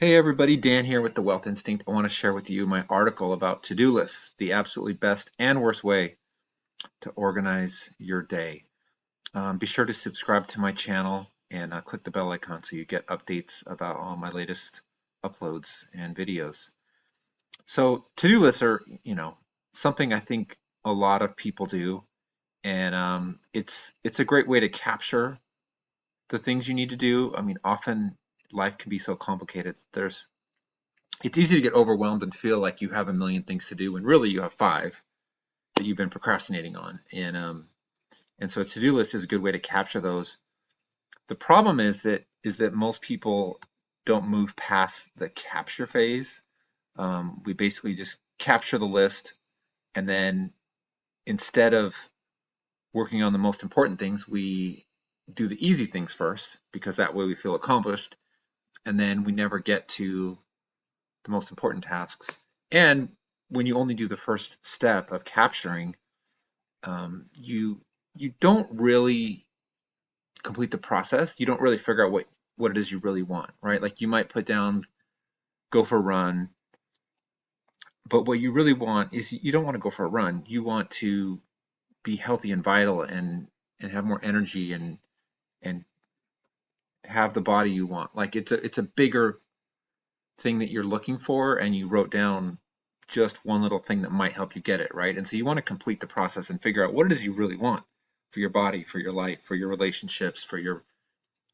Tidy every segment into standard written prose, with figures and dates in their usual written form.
Hey everybody, Dan here with the Wealth Instinct. I want to share with you my article about to-do lists, the absolutely best and worst way to organize your day. Be sure to subscribe to my channel and click the bell icon so you get updates about all my latest uploads and videos. So to-do lists are, something I think a lot of people do, and it's a great way to capture the things you need to do. I mean, often life can be so complicated. It's easy to get overwhelmed and feel like you have a million things to do when really you have five that you've been procrastinating on. And so a to-do list is a good way to capture those. The problem is that most people don't move past the capture phase. We basically just capture the list, and then instead of working on the most important things, we do the easy things first because that way we feel accomplished, and then we never get to the most important tasks. And when you only do the first step of capturing, you don't really complete the process. You don't really figure out what it is you really want, right? Like you might put down go for a run, but what you really want is you don't want to go for a run. You want to be healthy and vital and have more energy and have the body you want. Like it's a bigger thing that you're looking for, and you wrote down just one little thing that might help you get it, right? And so you want to complete the process and figure out what it is you really want for your body, for your life, for your relationships, for your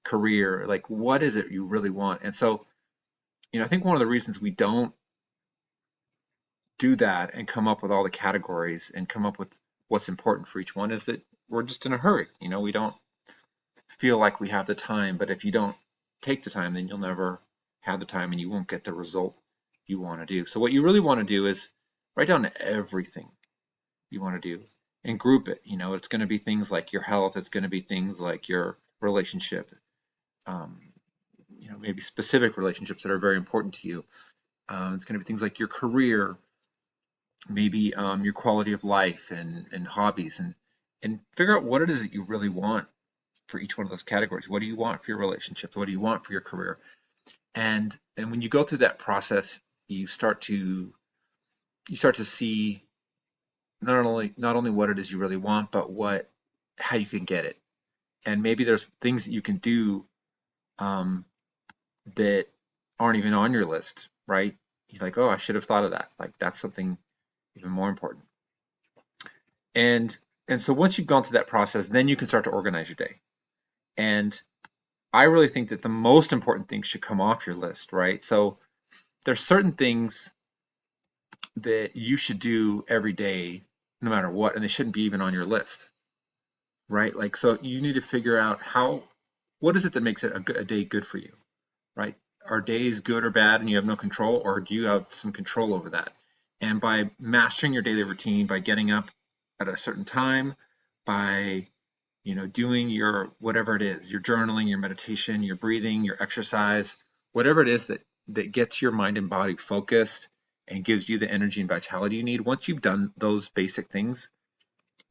career. Like, what is it you really want? And so, I think one of the reasons we don't do that and come up with all the categories and come up with what's important for each one is that we're just in a hurry. We don't feel like we have the time, but if you don't take the time, then you'll never have the time and you won't get the result you want to do. So what you really want to do is write down everything you want to do and group it. It's going to be things like your health, it's going to be things like your relationship, um, maybe specific relationships that are very important to you. It's going to be things like your career, maybe your quality of life and hobbies, and figure out what it is that you really want for each one of those categories. What do you want for your relationships? What do you want for your career? And when you go through that process, you start to see not only what it is you really want, but how you can get it. And maybe there's things that you can do um, that aren't even on your list, right? You're like, oh, I should have thought of that. Like that's something even more important. And and so once you've gone through that process, then you can start to organize your day. And I really think that the most important things should come off your list, right? So there's certain things that you should do every day, no matter what, and they shouldn't be even on your list, right? Like, so you need to figure out what is it that makes it a day good for you, right? Are days good or bad and you have no control, or do you have some control over that? And by mastering your daily routine, by getting up at a certain time, by doing your whatever it is, your journaling, your meditation, your breathing, your exercise, whatever it is that gets your mind and body focused and gives you the energy and vitality you need. Once you've done those basic things,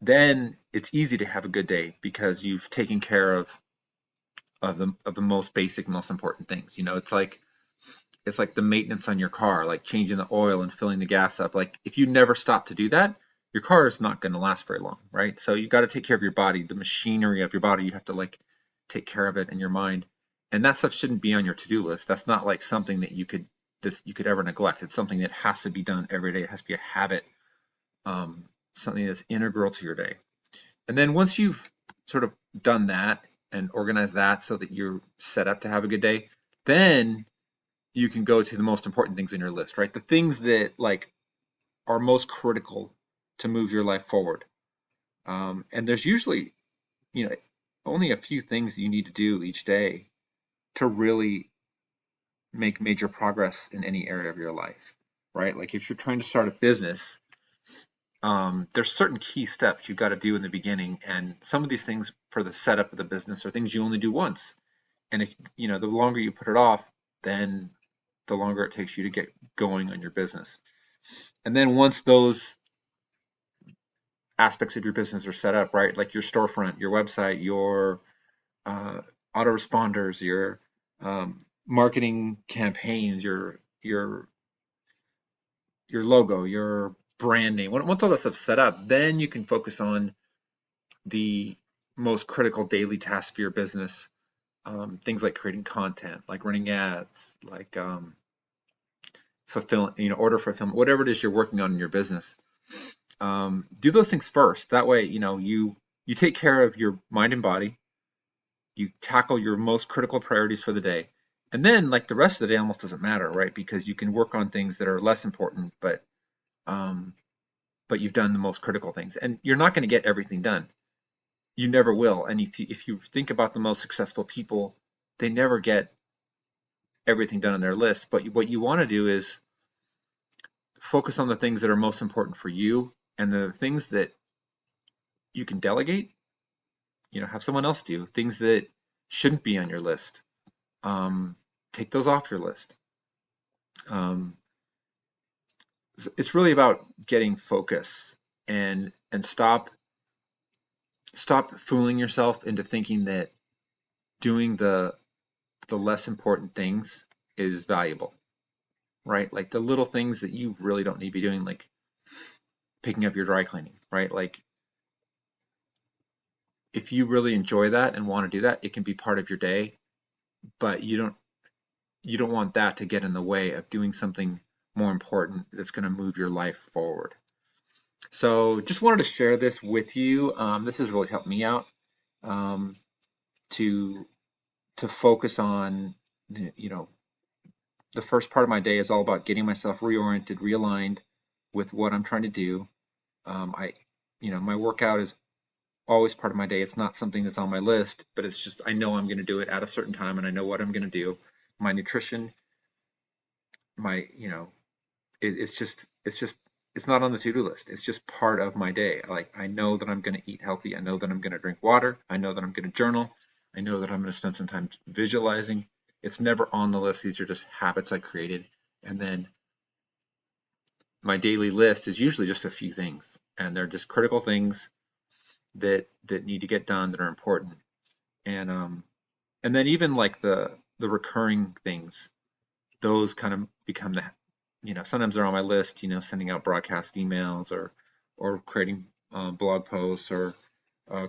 then it's easy to have a good day because you've taken care of the most basic, most important things. It's like the maintenance on your car, like changing the oil and filling the gas up. Like if you never stop to do that, your car is not going to last very long, right? So you got to take care of your body, the machinery of your body. You have to like take care of it in your mind, and that stuff shouldn't be on your to-do list. That's not like something that you could ever neglect. It's something that has to be done every day. It has to be a habit, um, something that's integral to your day. And then once you've sort of done that and organized that so that you're set up to have a good day, then you can go to the most important things in your list, right? The things that like are most critical to move your life forward. And there's usually, you know, only a few things that you need to do each day to really make major progress in any area of your life, right? Like if you're trying to start a business, there's certain key steps you've got to do in the beginning, and some of these things for the setup of the business are things you only do once. And if the longer you put it off, then the longer it takes you to get going on your business. And then once those aspects of your business are set up, right, like your storefront, your website, your uh, autoresponders, your marketing campaigns, your logo, your branding. Once all that stuff's set up, then you can focus on the most critical daily tasks for your business. Things like creating content, like running ads, like order fulfillment, whatever it is you're working on in your business. Do those things first. That way, you take care of your mind and body. You tackle your most critical priorities for the day. And then like the rest of the day almost doesn't matter, right? Because you can work on things that are less important, um, but you've done the most critical things. And you're not going to get everything done. You never will. And if you think about the most successful people, they never get everything done on their list. But what you want to do is focus on the things that are most important for you, and the things that you can delegate, have someone else do. Things that shouldn't be on your list, take those off your list. It's really about getting focus and stop fooling yourself into thinking that doing the less important things is valuable, right? Like the little things that you really don't need to be doing, like picking up your dry cleaning, right? Like if you really enjoy that and want to do that, it can be part of your day, but you don't want that to get in the way of doing something more important that's going to move your life forward. So just wanted to share this with you. This has really helped me out, to focus on, the first part of my day is all about getting myself reoriented, realigned with what I'm trying to do. My workout is always part of my day. It's not something that's on my list, but it's just I know I'm going to do it at a certain time, and I know what I'm going to do. My nutrition, my it's not on the to-do list. It's just part of my day. Like I know that I'm going to eat healthy. I know that I'm going to drink water. I know that I'm going to journal. I know that I'm going to spend some time visualizing. It's never on the list. These are just habits I created. And then my daily list is usually just a few things, and they're just critical things that need to get done, that are important. And then even like the recurring things, those kind of become sometimes they're on my list, sending out broadcast emails, or creating blog posts, or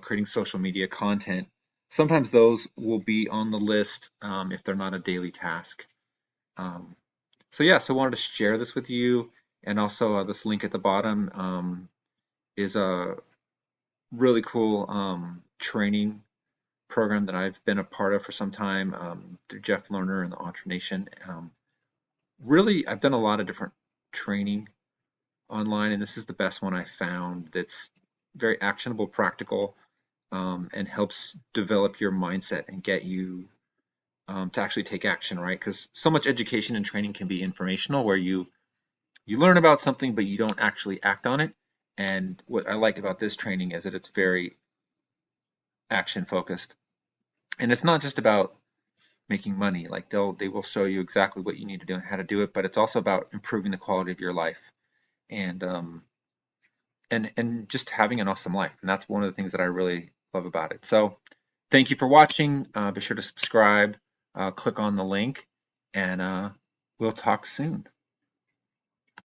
creating social media content. Sometimes those will be on the list, if they're not a daily task. So I wanted to share this with you. And also this link at the bottom is a really cool training program that I've been a part of for some time, through Jeff Lerner and the Entre Nation. Really, I've done a lot of different training online, and this is the best one I found that's very actionable, practical, and helps develop your mindset and get you to actually take action, right? Because so much education and training can be informational, where you learn about something but you don't actually act on it. And what I like about this training is that it's very action focused, and it's not just about making money. Like they will show you exactly what you need to do and how to do it, but it's also about improving the quality of your life, and just having an awesome life. And that's one of the things that I really love about it. So thank you for watching. Be sure to subscribe, click on the link, and we'll talk soon.